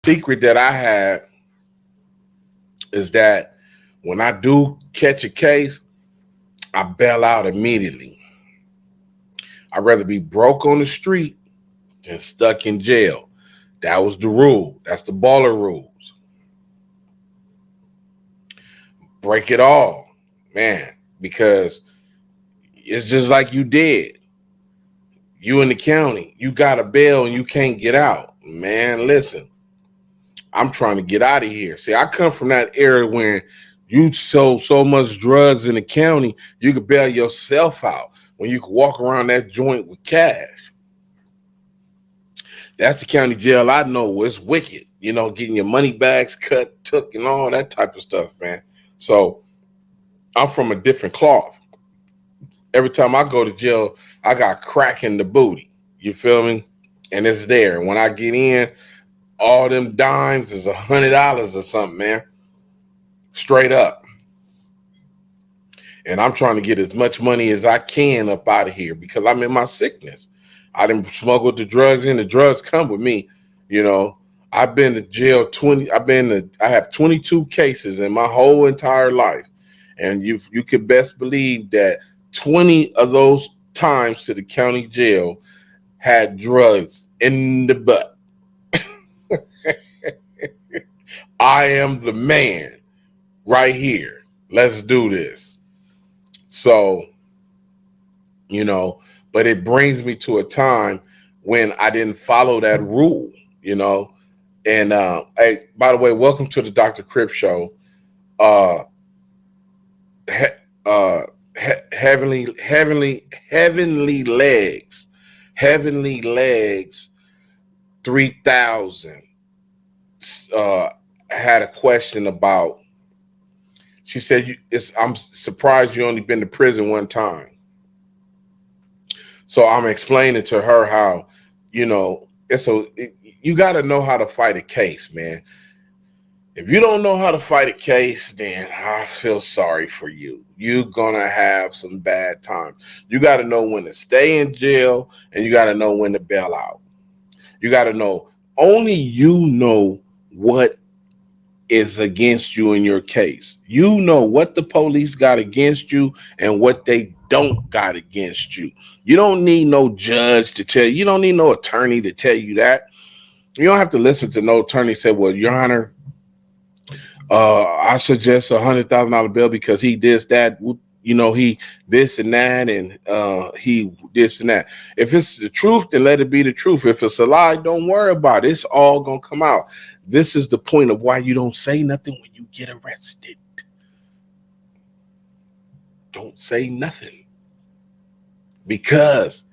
secret that I had is that when I do catch a case, I bail out immediately. I'd rather be broke on the street than stuck in jail. That was the rule. That's the baller rules. Break it all, man, because it's just like you did. You in the county, you got a bail and you can't get out. Man, listen, I'm trying to get out of here. See, I come from that era when you sold so much drugs in the county, you could bail yourself out when you could walk around that joint with cash. That's the county jail I know. It's wicked, getting your money bags cut, took, and all that type of stuff, man. So I'm from a different cloth. Every time I go to jail, I got crack in the booty. You feel me? And it's there. When I get in, all them dimes is $100 or something, man. Straight up. And I'm trying to get as much money as I can up out of here because I'm in my sickness. I didn't smuggle the drugs in. The drugs come with me. You know, I've been to jail I have 22 cases in my whole entire life. And you could best believe that 20 of those times to the county jail had drugs in the butt. I am the man right here. Let's do this. So, but it brings me to a time when I didn't follow that rule, And hey, by the way, welcome to the Dr. Crip show. Uh, he, uh, heavenly legs 3000 had a question about. She said, I'm surprised you only been to prison one time. So I'm explaining to her how, you got to know how to fight a case, man. If you don't know how to fight a case, then I feel sorry for you. You're going to have some bad times. You got to know when to stay in jail and you got to know when to bail out. You got to know, only you know what is against you in your case. You know what the police got against you and what they don't got against you. You don't need no judge to tell you. You don't need no attorney to tell you that. You don't have to listen to no attorney say, well, Your Honor, I suggest $100,000 bill because he this, that, he this and that, and he this and that. If it's the truth, then let it be the truth. If it's a lie, don't worry about it. It's all gonna come out. This is the point of why you don't say nothing when you get arrested. Don't say nothing. Because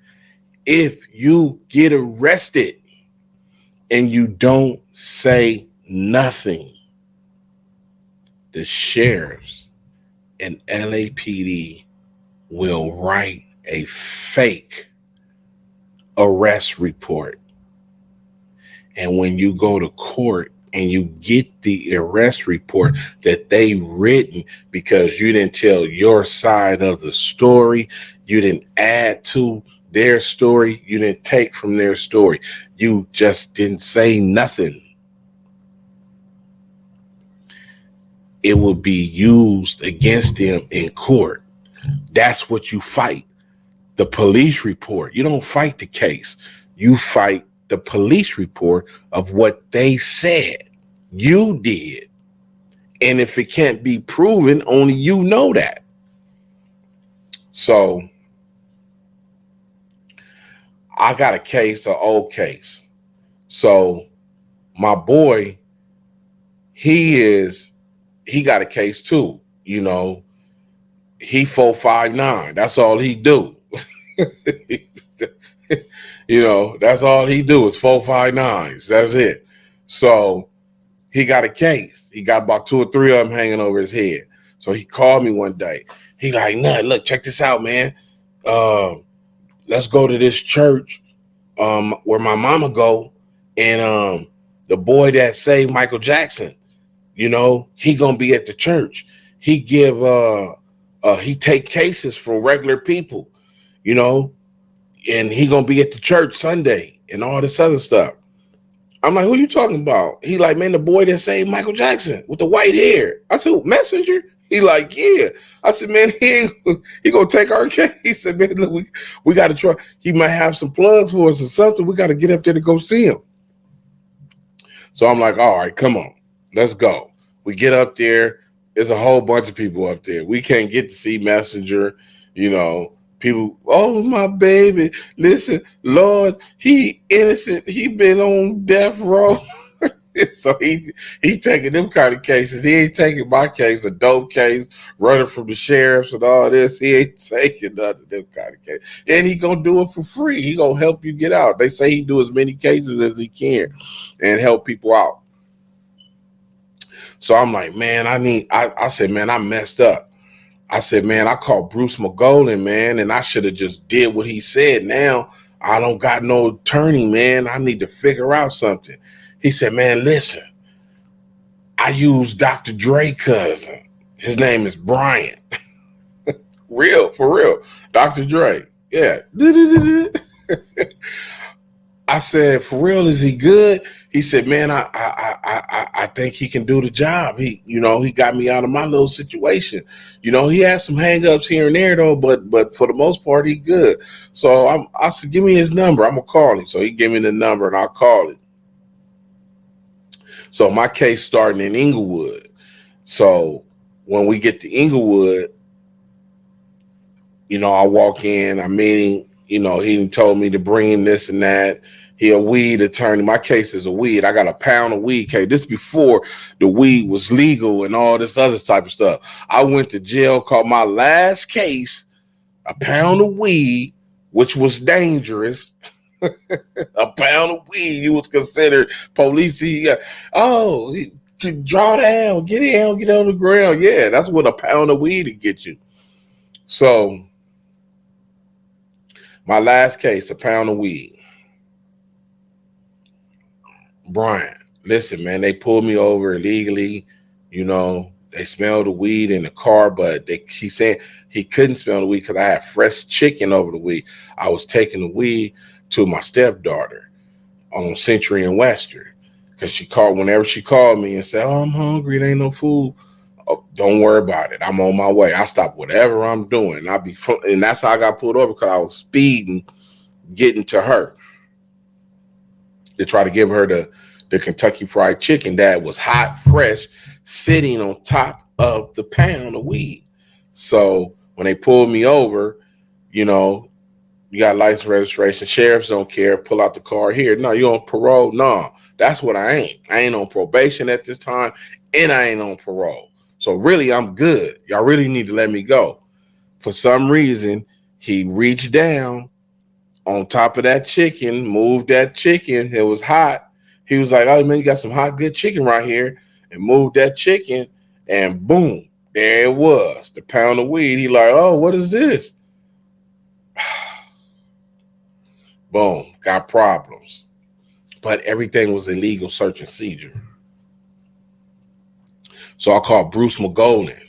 if you get arrested and you don't say nothing, the sheriffs and LAPD will write a fake arrest report. And when you go to court and you get the arrest report that they written because you didn't tell your side of the story, you didn't add to their story, you didn't take from their story, you just didn't say nothing, it will be used against them in court. That's what you fight. The police report. You don't fight the case. You fight the police report of what they said you did. And if it can't be proven, only you know that. So I got a case, an old case. So my boy, he got a case too. He 459. That's all he do. That's all he do is 459s. That's it. So he got a case. He got about 2 or 3 of them hanging over his head. So he called me one day. He like, nah, look, check this out, man. Let's go to this church where my mama go. And the boy that saved Michael Jackson, he gonna be at the church. He he take cases from regular people, and he gonna be at the church Sunday and all this other stuff. I'm like, who you talking about? He like, man, the boy that saved Michael Jackson with the white hair. I said, who, Messenger? He like, yeah. I said, man, he gonna take our case. He said, man, look, we got to try. He might have some plugs for us or something. We got to get up there to go see him. So I'm like, all right, come on, let's go. We get up there. There's a whole bunch of people up there. We can't get to see Messenger. You know, people, oh, my baby. Listen, Lord, he innocent. He been on death row. So he taking them kind of cases. He ain't taking my case, a dope case, running from the sheriffs and all this. He ain't taking none of them kind of cases. And he gonna do it for free. He gonna help you get out. They say he do as many cases as he can and help people out. So I'm like, man, I said, man, I messed up. I said, man, I called Bruce McGolan, man, and I should have just did what he said. Now I don't got no attorney, man. I need to figure out something. He said, man, listen, I use Dr. Dre cousin. His name is Brian. For real. Dr. Dre. Yeah. I said, for real, is he good? He said, man, I think he can do the job. He got me out of my little situation. He has some hangups here and there though, but for the most part, he good. So I said, give me his number. I'm gonna call him. So he gave me the number and I'll call him. So my case starting in Inglewood. So when we get to Inglewood, I walk in, I'm meeting, he told me to bring this and that. He a weed attorney. My case is a weed. I got a pound of weed case. This before the weed was legal and all this other type of stuff. I went to jail, called my last case a pound of weed, which was dangerous. A pound of weed, he was considered police. He draw down, get down, get on the ground. Yeah, that's what a pound of weed to get you. So my last case, a pound of weed. Brian, listen, man, they pulled me over illegally. They smelled the weed in the car, but he said he couldn't smell the weed because I had fresh chicken over the weed. I was taking the weed to my stepdaughter on Century and Western because whenever she called me and said, oh, I'm hungry, it ain't no food. Oh, don't worry about it. I'm on my way. I stop whatever I'm doing. And that's how I got pulled over because I was speeding, getting to her to try to give her the Kentucky Fried Chicken that was hot, fresh, sitting on top of the pound of weed. So when they pulled me over, you got license registration. Sheriffs don't care. Pull out the car here. No, you on parole? No, that's what I ain't. I ain't on probation at this time, and I ain't on parole. So really, I'm good. Y'all really need to let me go. For some reason, he reached down on top of that chicken, moved that chicken. It was hot. He was like, oh, man, you got some hot, good chicken right here. And moved that chicken, and boom, there it was, the pound of weed. He like, oh, what is this? Boom, got problems. But everything was illegal search and seizure. So I called Bruce McGolan,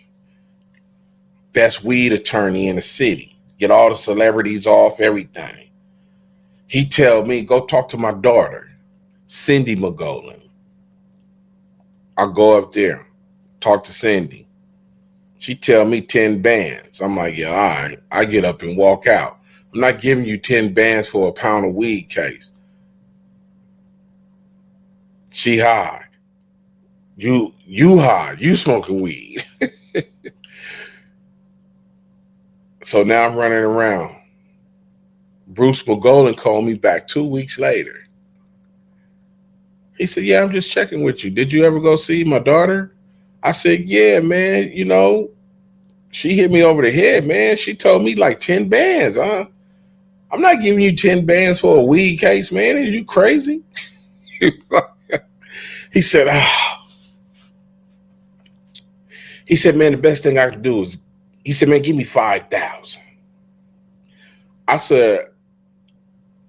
best weed attorney in the city. Get all the celebrities off, everything. He tell me, go talk to my daughter, Cindy McGolan. I go up there, talk to Cindy. She tell me 10 bands. I'm like, yeah, all right. I get up and walk out. I'm not giving you 10 bands for a pound of weed case. She high. You high. You smoking weed. So now I'm running around. Bruce McGolan called me back 2 weeks later. He said, yeah, I'm just checking with you. Did you ever go see my daughter? I said, yeah, man, she hit me over the head, man. She told me like 10 bands, huh? I'm not giving you 10 bands for a weed case, man. Are you crazy? He said, He said, man, the best thing I can do is, he said, man, give me 5,000. I said,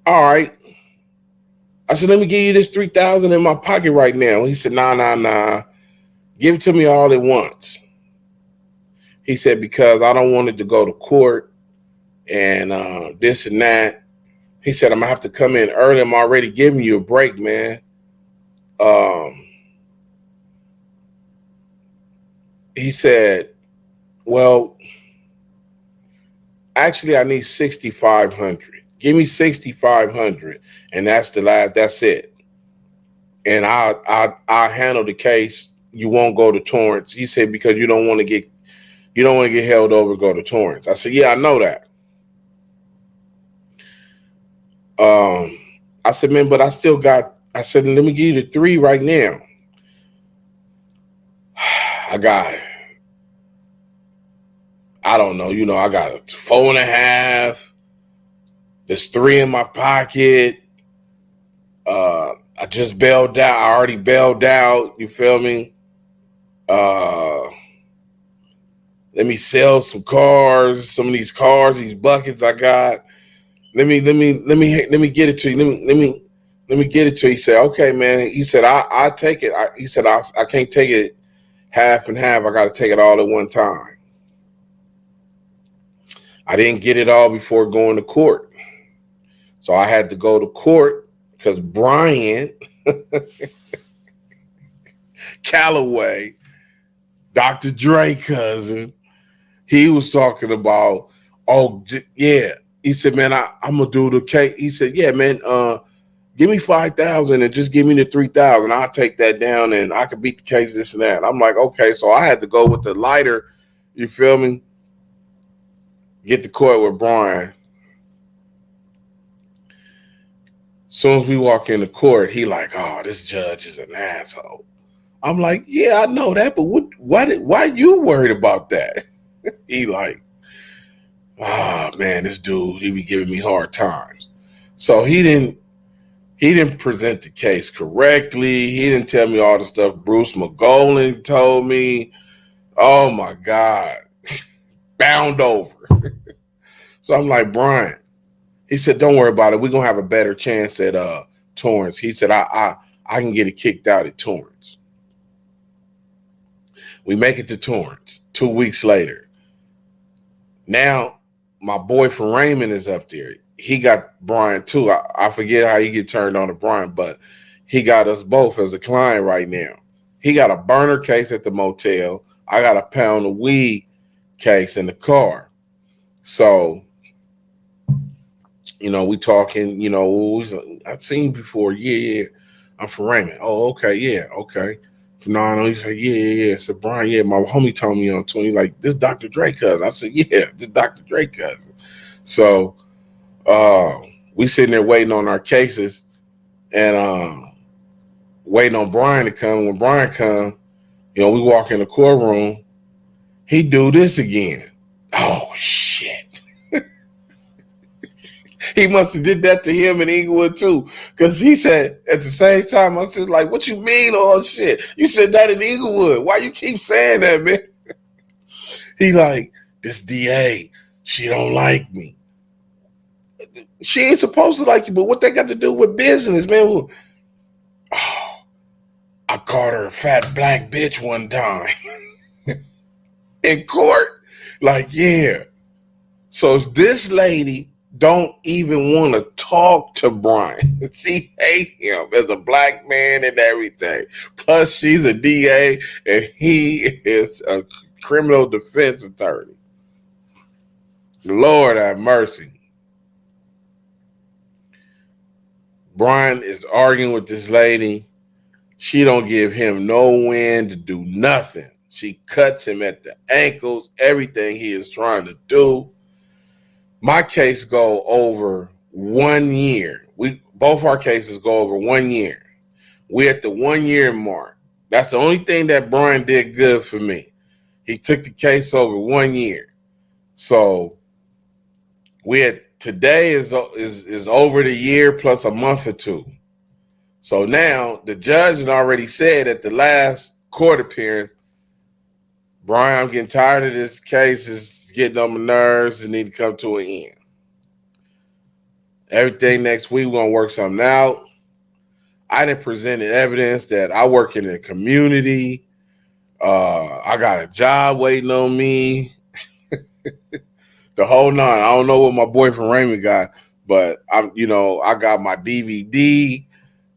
all right. I said, let me give you this 3,000 in my pocket right now. He said, nah. Give it to me all at once. He said, because I don't want it to go to court and this and that. He said, I'm going to have to come in early. I'm already giving you a break, man. Um, he said, "Well, actually, I need 6,500. Give me 6,500, and that's the last. That's it. And I handle the case. You won't go to Torrance." He said, "Because you don't want to get held over. Go to Torrance." I said, "Yeah, I know that." Um, I said, "Man, but I still got." I said, "Let me give you the three right now." I got, I don't know, I got a 4.5. There's three in my pocket. I just bailed out. I already bailed out. You feel me? Uh, let me sell some cars. Some of these cars, these buckets I got. Let me get it to you. Let me get it to you. He said, "Okay, man." He said, I take it. He said, I can't take it half and half. I got to take it all at one time. I didn't get it all before going to court. So I had to go to court because Brian Calloway, Dr. Dre cousin, he was talking about, oh, yeah. He said, "Man, I'm going to do the case." He said, "Yeah, man, give me 5,000 and just give me the 3,000. I'll take that down and I could beat the case, this and that." I'm like, okay. So I had to go with the lighter, you feel me? Get the court with Brian. Soon as we walk in the court, he like, "Oh, this judge is an asshole." I'm like, "Yeah, I know that, but why you worried about that?" He like, "Ah, man, this dude, he be giving me hard times." So he didn't present the case correctly. He didn't tell me all the stuff Bruce McGolan told me. Oh my God. Bound over. So I'm like, "Brian," he said, "Don't worry about it. We're gonna have a better chance at Torrance." He said, I can get it kicked out at Torrance. We make it to Torrance 2 weeks later. Now my boy from Raymond is up there. He got Brian too. I forget how he get turned on to Brian, but he got us both as a client right now. He got a burner case at the motel. I got a pound of weed case in the car. So, we talking, I've seen before. Yeah, yeah. I'm from Raymond. Oh, okay, yeah, okay. No, he said, "Yeah, yeah, yeah." I said, "Brian, yeah, my homie told me on 20, like, this Dr. Dre cousin." I said, "Yeah, this Dr. Dre cousin." So uh, we sitting there waiting on our cases and waiting on Brian to come. When Brian come, we walk in the courtroom. He do this again. Oh shit! He must have did that to him in Inglewood too, because he said at the same time, I said, like, "What you mean, all shit? You said that in Inglewood. Why you keep saying that, man?" He like, "This DA, she don't like me." She ain't supposed to like you, but what they got to do with business, man? Oh, I called her a fat black bitch one time in court. Like, yeah. So this lady don't even want to talk to Brian. She hate him as a black man and everything. Plus, she's a DA and he is a criminal defense attorney. Lord have mercy. Brian is arguing with this lady. She don't give him no win to do nothing. She cuts him at the ankles, everything he is trying to do. My case go over 1 year. We both our cases go over 1 year. We're at the 1 year mark. That's the only thing that Brian did good for me. He took the case over 1 year. So we had today is over the year plus a month or two. So now the judge had already said at the last court appearance, "Brian, I'm getting tired of this case. It's getting on my nerves and need to come to an end. Everything next week, we're going to work something out." I didn't present evidence that I work in the community. I got a job waiting on me. The whole nine. I don't know what my boy from Raymond got, but I got my DVD,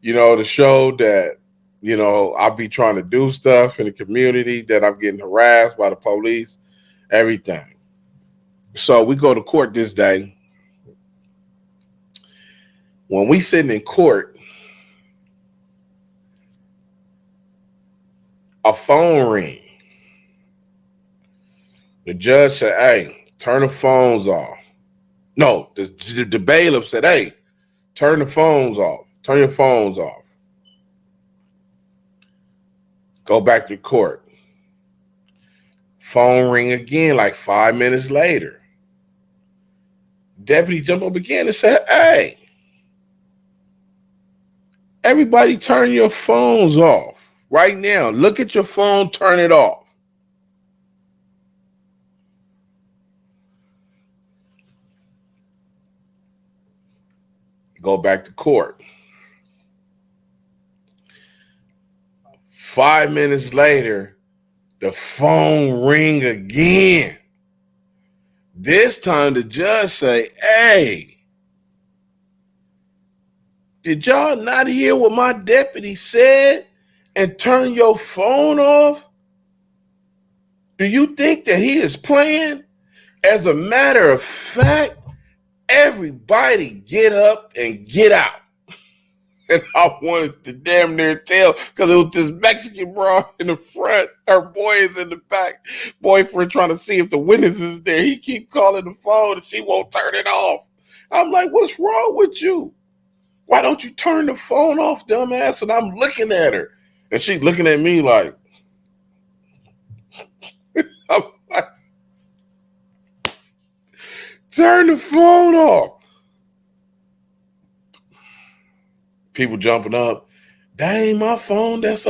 to show that I'll be trying to do stuff in the community that I'm getting harassed by the police, everything. So we go to court this day. When we sitting in court, a phone ring. The judge said, "Hey, turn the phones off." No, the bailiff said, "Hey, turn the phones off. Turn your phones off." Go back to court. Phone ring again like 5 minutes later. Deputy jumped up again and said, "Hey, everybody turn your phones off right now. Look at your phone, turn it off." Go back to court. 5 minutes later, the phone ring again. This time the judge say, "Hey, did y'all not hear what my deputy said and turn your phone off? Do you think that he is playing? As a matter of fact, everybody get up and get out." And I wanted to damn near tell because it was this Mexican bro in the front. Her boy is in the back. Boyfriend trying to see if the witness is there. He keep calling the phone and she won't turn it off. I'm like, "What's wrong with you? Why don't you turn the phone off, dumbass?" And I'm looking at her. And she looking at me like, I'm like, "Turn the phone off." People jumping up. "That ain't my phone. That's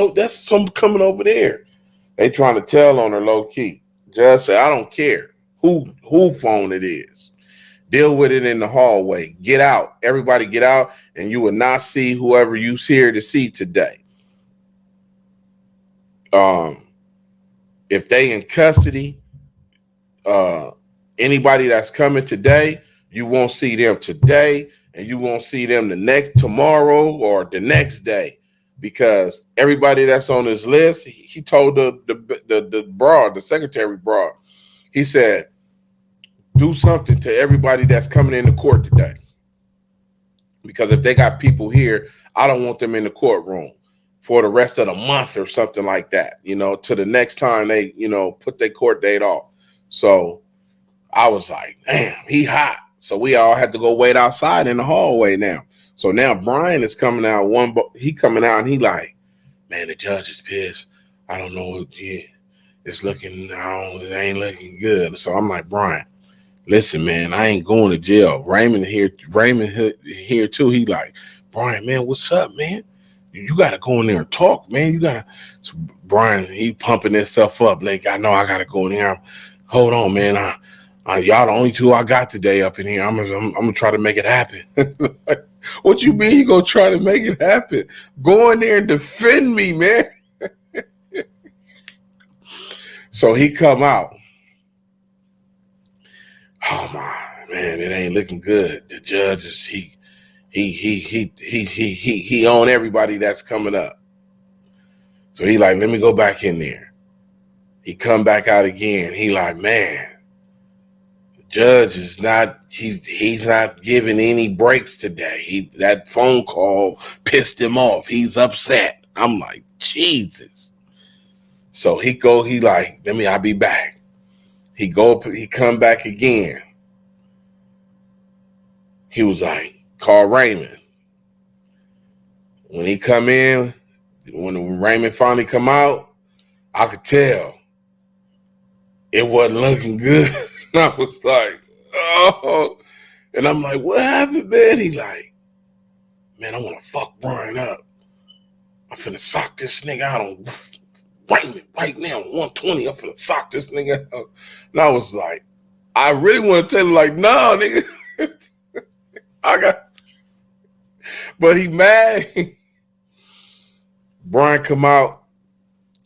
some coming over there." They trying to tell on her low key. Judge said, "I don't care who phone it is. Deal with it in the hallway. Get out. Everybody get out, and you will not see whoever you's here to see today. Um, if they in custody, uh, anybody that's coming today, you won't see them today, and you won't see them the next tomorrow or the next day, because everybody that's on this list," he told the broad, the secretary broad, he said, "Do something to everybody that's coming into court today, because if they got people here, I don't want them in the courtroom for the rest of the month or something like that, to the next time they, put their court date off." So I was like, "Damn, he hot." So we all had to go wait outside in the hallway now. So now Brian is coming out. He coming out and he like, "Man, the judge is pissed. I don't know. Yeah, it's looking. It ain't looking good." So I'm like, "Brian, listen, man, I ain't going to jail." Raymond here too. He like, "Brian, man, what's up, man? You got to go in there and talk, man. You got to." So Brian, he pumping himself up. Like, "I know I got to go in there. Hold on, man. Y'all the only two I got today up in here. I'm gonna try to make it happen." What you mean you gonna try to make it happen? Go in there and defend me, man. So he come out. "Oh my man, it ain't looking good. The judge is he on everybody that's coming up." So he like, "Let me go back in there." He come back out again. He like, "Man, judge is not he's not giving any breaks today. That phone call pissed him off. He's upset." I'm like, Jesus. So he like, I'll be back. He come back again. He was like, "Call Raymond." When he come in, when Raymond finally come out, I could tell it wasn't looking good. And I was like, "Oh." And I'm like, "What happened, man?" He like, "Man, I want to fuck Brian up. I'm finna sock this nigga out on Raymond right now, 120. I'm finna sock this nigga out." And I was like, I really want to tell him, like, "No, nigga." I got, but he mad. Brian come out.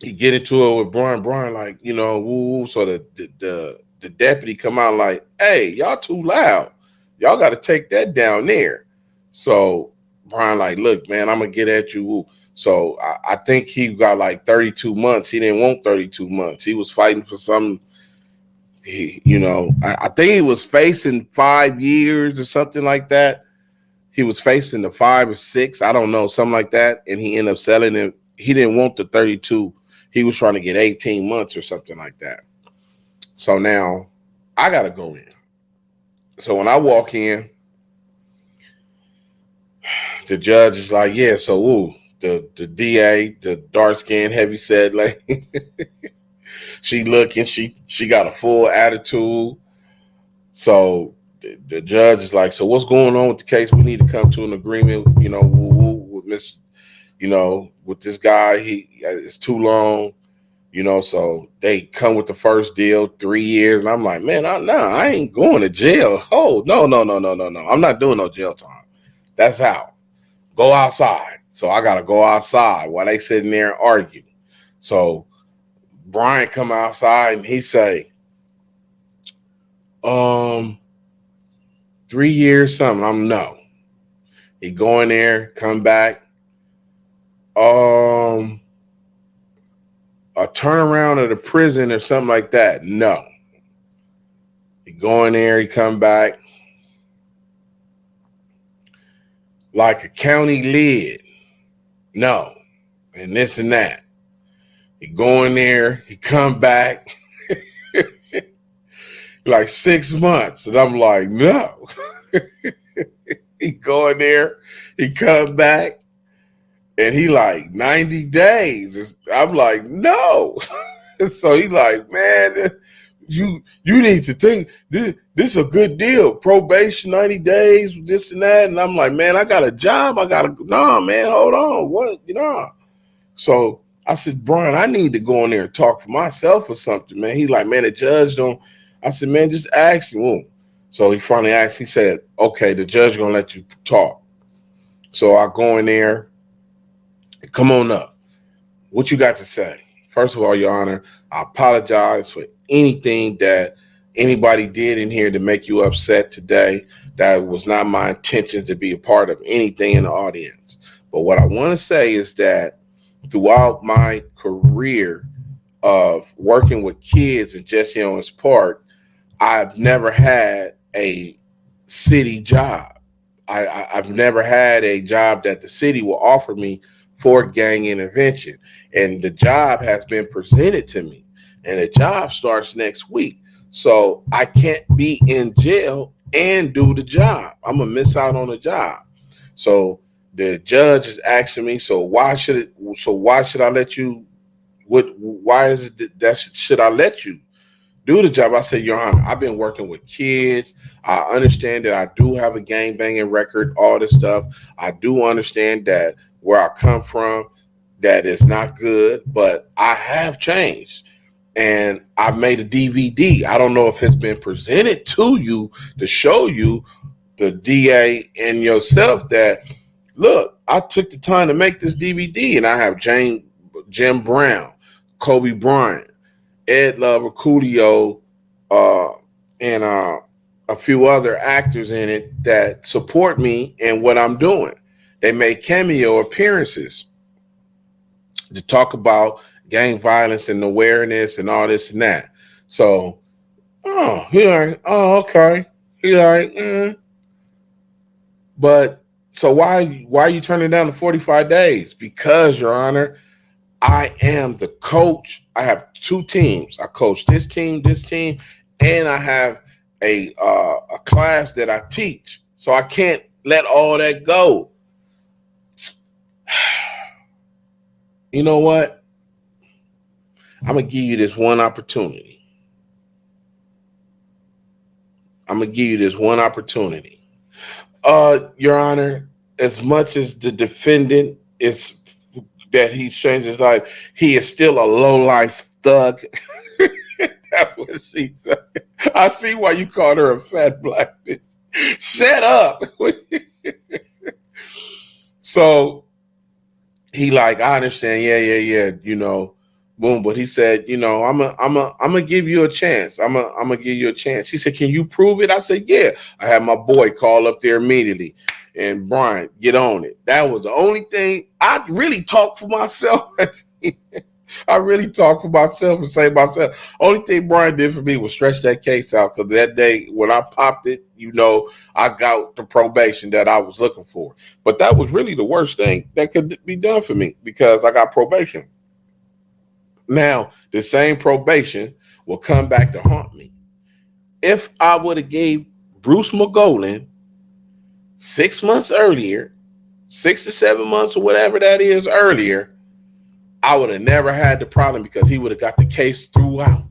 He get into it with Brian. Brian like, woo. So the deputy come out like, "Hey, y'all too loud. Y'all got to take that down there." So Brian like, "Look, man, I'm gonna get at you." Woo. So I think he got like 32 months. He didn't want 32 months. He was fighting for some. I think he was facing 5 years or something like that. He was facing the 5 or 6, I don't know, something like that, and he ended up selling it. He didn't want the 32. He was trying to get 18 months or something like that. So now I got to go in. So when I walk in, the judge is like, yeah, so the DA, the dark skinned, heavy set lady, she looking, she got a full attitude. So the judge is like, so what's going on with the case? We need to come to an agreement, with Miss, with this guy. It's too long, so they come with the first deal, 3 years. And I'm like, man, I ain't going to jail. Oh, no. I'm not doing no jail time. That's out. Go outside. So I got to go outside while they sitting there and argue. So Brian come outside and he say, 3 years something. I'm no. He go in there, come back. A turnaround at the prison or something like that. No. He go in there, he come back. Like a county lid. No. And this and that. He go in there, he come back. Like 6 months. And I'm like, no. He go in there, he come back, and he like 90 days. I'm like, no. So he like, man, you need to think this is a good deal. Probation, 90 days, this and that. And I'm like, man, I got a job. No, man, hold on. What? So I said, Brian, I need to go in there and talk for myself or something, man. He like, man, the judge don't. I said, man, just ask him. So he finally asked, he said, okay, the judge gonna let you talk. So I go in there, come on up. What you got to say? First of all, Your Honor, I apologize for anything that anybody did in here to make you upset today. That was not my intention to be a part of anything in the audience. But what I want to say is that throughout my career of working with kids in Jesse Owens Park, I've never had a city job. I've never had a job that the city will offer me for gang intervention. And the job has been presented to me. And the job starts next week. So I can't be in jail and do the job. I'm going to miss out on the job. So the judge is asking me, so why should I let you, why is it that should I let you do the job? I said, Your Honor, I've been working with kids. I understand that I do have a gang banging record, all this stuff. I do understand that where I come from, that is not good, but I have changed. And I made a DVD. I don't know if it's been presented to you to show you, the DA and yourself, that, look, I took the time to make this DVD, and I have Jim Brown, Kobe Bryant, Ed Mercurio, and a few other actors in it that support me in what I'm doing. They made cameo appearances to talk about gang violence and awareness and all this and that. So, okay. He like, But so why are you turning down the 45 days? Because, Your Honor, I am the coach. I have 2 teams. I coach this team, and I have a class that I teach. So I can't let all that go. You know what? I'm going to give you this one opportunity. Your Honor, as much as the defendant is that he's changed his life, he is still a low-life thug. That was she said. I see why you called her a fat black bitch. Shut up. So he like, I understand, yeah, boom. But he said, I'm gonna give you a chance. I'm gonna give you a chance. He said, can you prove it? I said, yeah. I had my boy call up there immediately. And Brian, get on it. That was the only thing I really talked for myself. I really talk for myself and say myself. Only thing Brian did for me was stretch that case out, because that day when I popped it, I got the probation that I was looking for. But that was really the worst thing that could be done for me, because I got probation. Now, the same probation will come back to haunt me. If I would have gave Bruce McGolan 6 months earlier, 6 to 7 months or whatever that is earlier, I would have never had the problem, because he would have got the case throughout.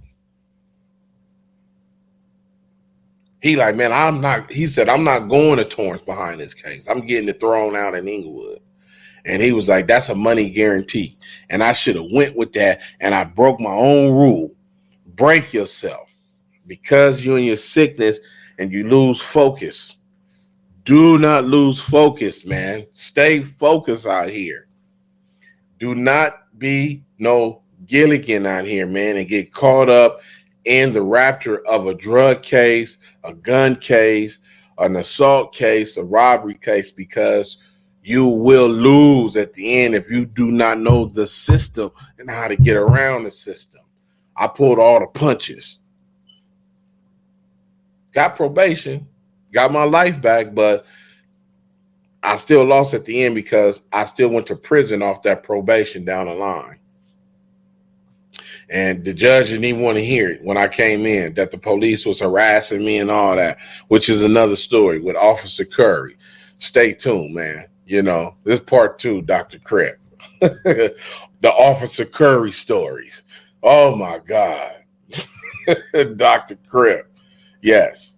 He like, man, he said, I'm not going to Torrance behind this case. I'm getting it thrown out in Inglewood. And he was like, that's a money guarantee. And I should have went with that. And I broke my own rule. Break yourself because you're in your sickness and you lose focus. Do not lose focus, man. Stay focused out here. Do not be no Gilligan out here, man, and get caught up in the rapture of a drug case, a gun case, an assault case, a robbery case, because you will lose at the end if you do not know the system and how to get around the system. I pulled all the punches. Got probation, got my life back, but I still lost at the end because I still went to prison off that probation down the line. And the judge didn't even want to hear it when I came in, that the police was harassing me and all that, which is another story with Officer Curry. Stay tuned, man. This part 2, Dr. Crip. The Officer Curry stories. Oh, my God. Dr. Crip. Yes.